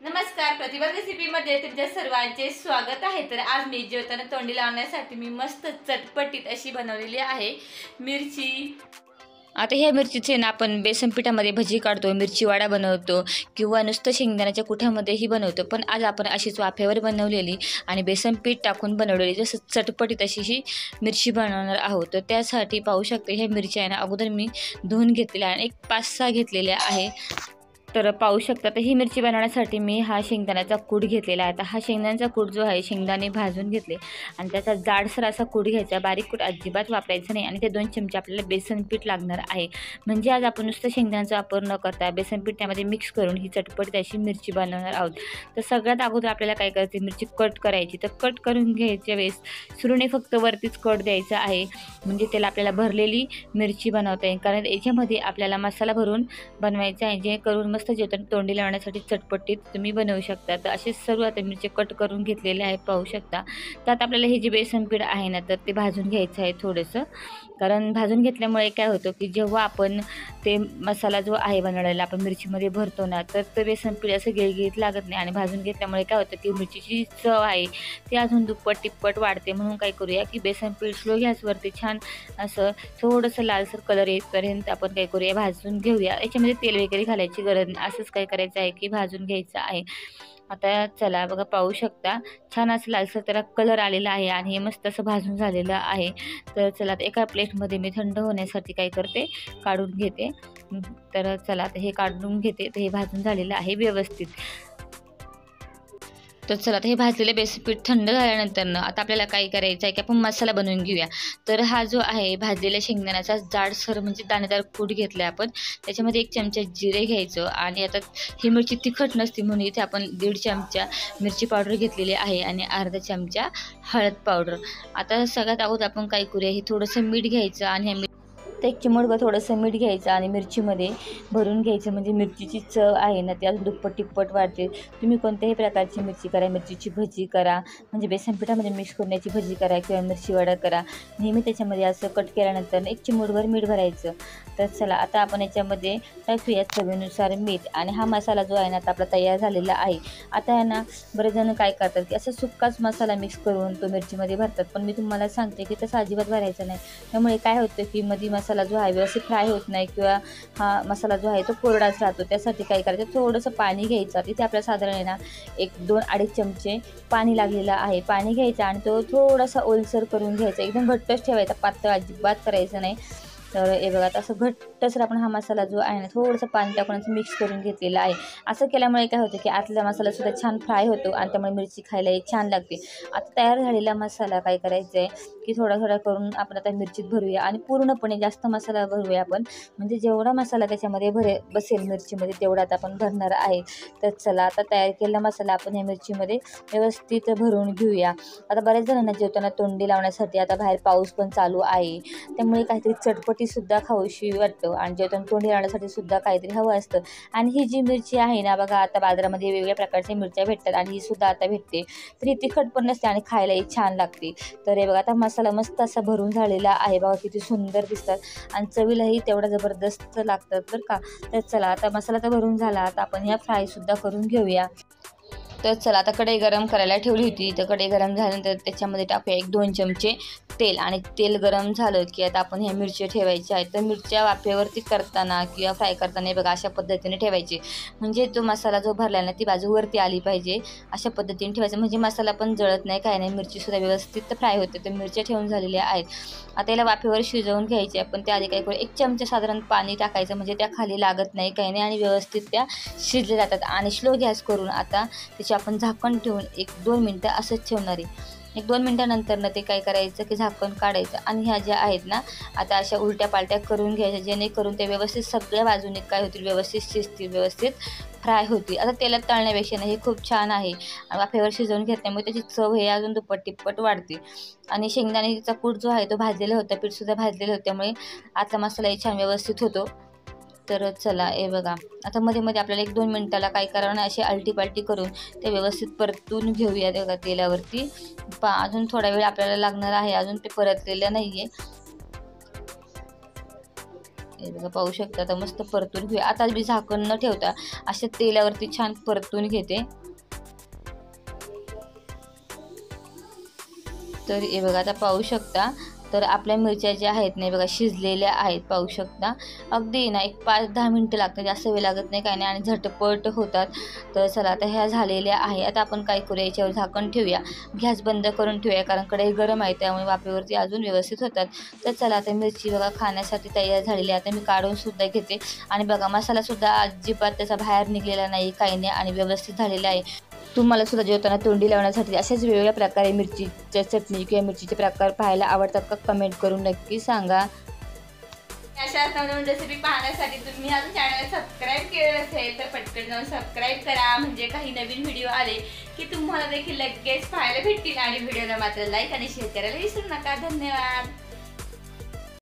नमस्कार, प्रतिभा रेसिपीमध्ये तुमच्या सर्वांचे स्वागत आहे। तर आज मी जेवताना तोंडी लावण्यासाठी मी मस्त चटपटीत अशी बनवलेली आहे मिरची। आता ह्या मिरचीचे ना आपण बेसन पिठामध्ये भजी काढतो, मिरची वडा बनवतो किंवा नुसतं शेंगदाण्याच्या कुठ्यामध्येही बनवतो। पण आज आपण अशीच वाफेवर बनवलेली आणि बेसन पीठ टाकून बनवलेली जसं चटपटीत अशी ही मिरची बनवणार आहोत। तर त्यासाठी पाहू शकते ह्या मिरच्या ना अगोदर मी धुवून घेतलेल्या आणि एक 5-6 घेतलेल्या आहे। तर पाहू शकता, तर ही मिरची बनवण्यासाठी मी हा शेंगदाण्याचा कूट घेतलेला आहे। आता हा शेंगदाण्याचा कूट जो आहे शेंगदाणे भाजून घेतले आणि त्याचा जाडसर असा कूट घ्यायचा, बारीक कूट अजिबात वापरायचं नाही। आणि ते 2 चमचे आपल्याला बेसन पीठ लागणार आहे। म्हणजे आज आपण नुसतं शेंगदाण्याचा वापर न करता बेसन पीठ त्यामध्ये मिक्स करून ही चटपटीत अशी मिरची बनवणार आहोत। तर सगळ्यात अगोदर आपल्याला काय करायचं, मिरची कट करायची। तर कट करून घ्यायच्या वेळेस सुरूने फक्त वरतीच कट द्यायचा आहे, म्हणजे त्याला आपल्याला भरलेली मिरची बनवता येईल। कारण याच्यामध्ये आपल्याला मसाला भरून बनवायचा आहे, जेणेकरून मस्त जेवताना तोंडी लावण्यासाठी चटपटीत तुम्ही बनवू शकता। तर असे सर्व आता मिरची कट करून घेतलेले आहेत पाहू शकता। तर आता आपल्याला हे जे बेसन पीठ आहे ना, तर ते भाजून घ्यायचं आहे थोडंसं। कारण भाजून घेतल्यामुळे काय होतं की जेव्हा आपण ते मसाला जो आहे बनवलेला आपण मिरचीमध्ये भरतो ना, तर ते बेसन पीठ असं गिळगिळीत लागत नाही। आणि भाजून घेतल्यामुळे काय होतं की मिरचीची चव आहे ती अजून दुप्पट तिप्पट वाढते। म्हणून काय करूया की बेसन पीठ स्लो गॅसवरती छान असं थोडंसं लालसर कलर येईपर्यंत आपण काय करूया भाजून घेऊया। याच्यामध्ये तेल वगैरे घालायची गरज नाही, असंच काय करायचं आहे की भाजून घ्यायचं आहे। आता चला बघा, पाहू शकता छान असं लालसर त्याला कलर आलेला आहे आणि हे मस्त असं भाजून झालेलं आहे। तर चला आता एका प्लेटमध्ये मी थंड होण्यासाठी काय करते, काढून घेते। तर चला आता हे काढून घेते। तर हे भाजून झालेलं आहे व्यवस्थित। तर चला आता हे भाजलेले बेसन पीठ थंड झाल्यानंतर ना आता आपल्याला काय करायचं आहे की आपण मसाला बनवून घेऊया। तर हा जो आहे भाजलेल्या शेंगदाण्याचा जाडसर म्हणजे दाणेदार कूट घेतला आपण, त्याच्यामध्ये 1 चमचा जिरे घ्यायचं। आणि आता ही मिरची तिखट नसते म्हणून इथे आपण 1.5 चमचा मिरची पावडर घेतलेली आहे आणि अर्धा चमचा हळद पावडर। आता सगळ्यात अगोदर आपण काय करूया, हे थोडंसं मीठ घ्यायचं आणि तर 1 चिमूटभर थोडंसं मीठ घ्यायचं आणि मिरचीमध्ये भरून घ्यायचं, म्हणजे मिरचीची चव आहे ना ती अजून दुप्पट तिप्पट वाढते। तुम्ही कोणत्याही प्रकारची मिरची करा, मिरचीची भजी करा, म्हणजे बेसन पिठामध्ये मिक्स करून याची भजी करा किंवा मिरची वडा करा, नेहमी त्याच्यामध्ये असं कट केल्यानंतर 1 चिमूटभर मीठ भरायचं। तर चला आता आपण याच्यामध्ये टाकूया चवीनुसार मीठ। आणि हा मसाला जो आहे ना आता आपला तयार झालेला आहे। आता आहे ना बरेच जण काय करतात की असं सुक्काच मसाला मिक्स करून तो मिरचीमध्ये भरतात, पण मी तुम्हाला सांगते की तसं अजिबात भरायचं नाही। त्यामुळे काय होतं की मध्ये मसाला जो आहे व्यवस्थित फ्राय होत नाही किंवा हा मसाला जो आहे तो कोरडाच राहतो। त्यासाठी काय करायचं, थोडंसं पाणी घ्यायचं। तिथे आपल्याला साधारण आहे ना 1-2-2.5 चमचे पाणी लागलेलं आहे। पाणी घ्यायचं आणि तो थोडासा ओलसर करून घ्यायचा, एकदम घट्टच ठेवायचा, पातळ अजिबात करायचं नाही। तर हे बघा असं घट्टसर आपण हा मसाला जो आहे ना थोडंसं पाणी टाकून असं मिक्स करून घेतलेला आहे। असं केल्यामुळे काय होतं की आतला मसालासुद्धा छान फ्राय होतो आणि त्यामुळे मिरची खायलाही छान लागते। आता तयार झालेला मसाला काय करायचं आहे की थोडा थोडा करून आपण आता मिरचीत भरूया आणि पूर्णपणे जास्त मसाला भरूया आपण, म्हणजे जेवढा मसाला त्याच्यामध्ये बसेल मिरचीमध्ये तेवढा आता आपण भरणार आहे। तर चला आता तयार केलेला मसाला आपण या मिरचीमध्ये व्यवस्थित भरून घेऊया। आता बऱ्याच जणांना जेवताना तोंडी लावण्यासाठी आता बाहेर पाऊस पण चालू आहे, त्यामुळे काहीतरी चटपटीसुद्धा खाऊशी वाटतं आणि जेवताना तोंडी लावण्यासाठी सुद्धा काहीतरी हवं असतं। आणि ही जी मिरची आहे ना बघा, आता बाजारामध्ये वेगवेगळ्या प्रकारच्या मिरच्या भेटतात आणि ही सुद्धा आता भेटते, तर ही तिखट पण नसते आणि खायलाही छान लागते। तर हे बघा आता मसाला मस्त असा भरून झालेला आहे, बघा किती सुंदर दिसतात आणि चवीलाही तेवढा जबरदस्त लागतात बरं का। तर चला आता मसाला तर भरून झाला, आता आपण ह्या फ्रायसुद्धा करून घेऊया। तर चला आता कढई गरम करायला ठेवली होती। तर कढई गरम झाल्यानंतर त्याच्यामध्ये टाकूया 1-2 चमचे तेल आणि तेल गरम झालं की आता आपण ह्या मिरच्या ठेवायच्या आहेत। तर मिरच्या वाफेवरती करताना किंवा फ्राय करताना बघा अशा पद्धतीने ठेवायचे, म्हणजे तो मसाला जो भरला ना ती बाजूवरती आली पाहिजे, अशा पद्धतीने ठेवायचं, म्हणजे मसाला पण जळत नाही काय नाही, मिरचीसुद्धा व्यवस्थित फ्राय होते। तर मिरच्या ठेवून झालेल्या आहेत, आता याला वाफेवर शिजवून घ्यायचे आपण। त्याआधी काय करू, 1 चमचा साधारण पाणी टाकायचं, म्हणजे त्या खाली लागत नाही काही नाही आणि व्यवस्थित त्या शिजल्या जातात। आणि स्लो गॅस करून आता त्याची आपण झाकण ठेवून 1-2 मिनटं असंच ठेवणार आहे। 1-2 मिनटानंतर ना ते काय करायचं की झाकण काढायचं आणि ह्या ज्या आहेत ना आता अशा उलट्या पालट्या करून घ्यायच्या, जेणेकरून ते व्यवस्थित सगळ्या बाजूने काय होतील, व्यवस्थित शिजतील, व्यवस्थित फ्राय होतील। आता तेलात तळण्यापेक्षा ना हे खूप छान आहे आणि वाफेवर शिजवून घेतल्यामुळे त्याची चव हे अजून दुप्पट तिप्पट वाढते। आणि शेंगदाण्याचा कूट जो आहे तो भाजलेला होता, पीठसुद्धा भाजलेलं होतं, त्यामुळे आतला मसालाही छान व्यवस्थित होतो। तर चला हे बघा आता मध्ये मध्ये आपल्याला 1-2 मिनटाला काय करावं ना अशी आलटी पालटी करून ते व्यवस्थित परतून घेऊया बघा तेलावरती। अजून थोडा वेळ आपल्याला लागणार आहे, अजून ते परतलेलं नाही आहे। हे बघा पाहू शकता. आता मस्त परतून घेऊया. आता मी झाकण न ठेवता अशा तेलावरती छान परतून घेते. तर हे बघा आता पाहू शकता. तर आपल्या मिरच्या ज्या आहेत नाही बघा शिजलेल्या आहेत पाहू शकता. अगदी ना एक 5-10 मिनटं लागतात, जास्त वेळ लागत नाही काय नाही आणि झटपट होतात. तर चला आता ह्या झालेल्या आहे. आता आपण काय करूया, याच्यावर झाकण ठेवूया, गॅस बंद करून ठेवूया कारण कढई गरम आहे त्यामुळे वाफेवरती अजून व्यवस्थित होतात. तर चला आता मिरची बघा खाण्यासाठी तयार झालेली आहे. आता मी काढून सुद्धा घेते आणि बघा मसालासुद्धा अजिबात त्याचा बाहेर निघलेला नाही काही नाही आणि व्यवस्थित झालेला आहे. तुम्हाला सुद्धा जेवताना तोंडी लावण्यासाठी अशाच वेगवेगळ्या प्रकारे मिरचीच्या चटणी किंवा मिरचीचे प्रकार पाहायला आवडतात का, कमेंट करून नक्की सांगा. अशाच नवीन रेसिपी पाहण्यासाठी तुम्ही अजून चॅनल सबस्क्राईब केलं असेल तर पटकन जाऊन सबस्क्राईब करा, म्हणजे काही नवीन व्हिडिओ आले की तुम्हाला देखील लगेच पाहायला भेटतील. आणि व्हिडिओला मात्र लाईक आणि शेअर करायला विसरू नका. धन्यवाद.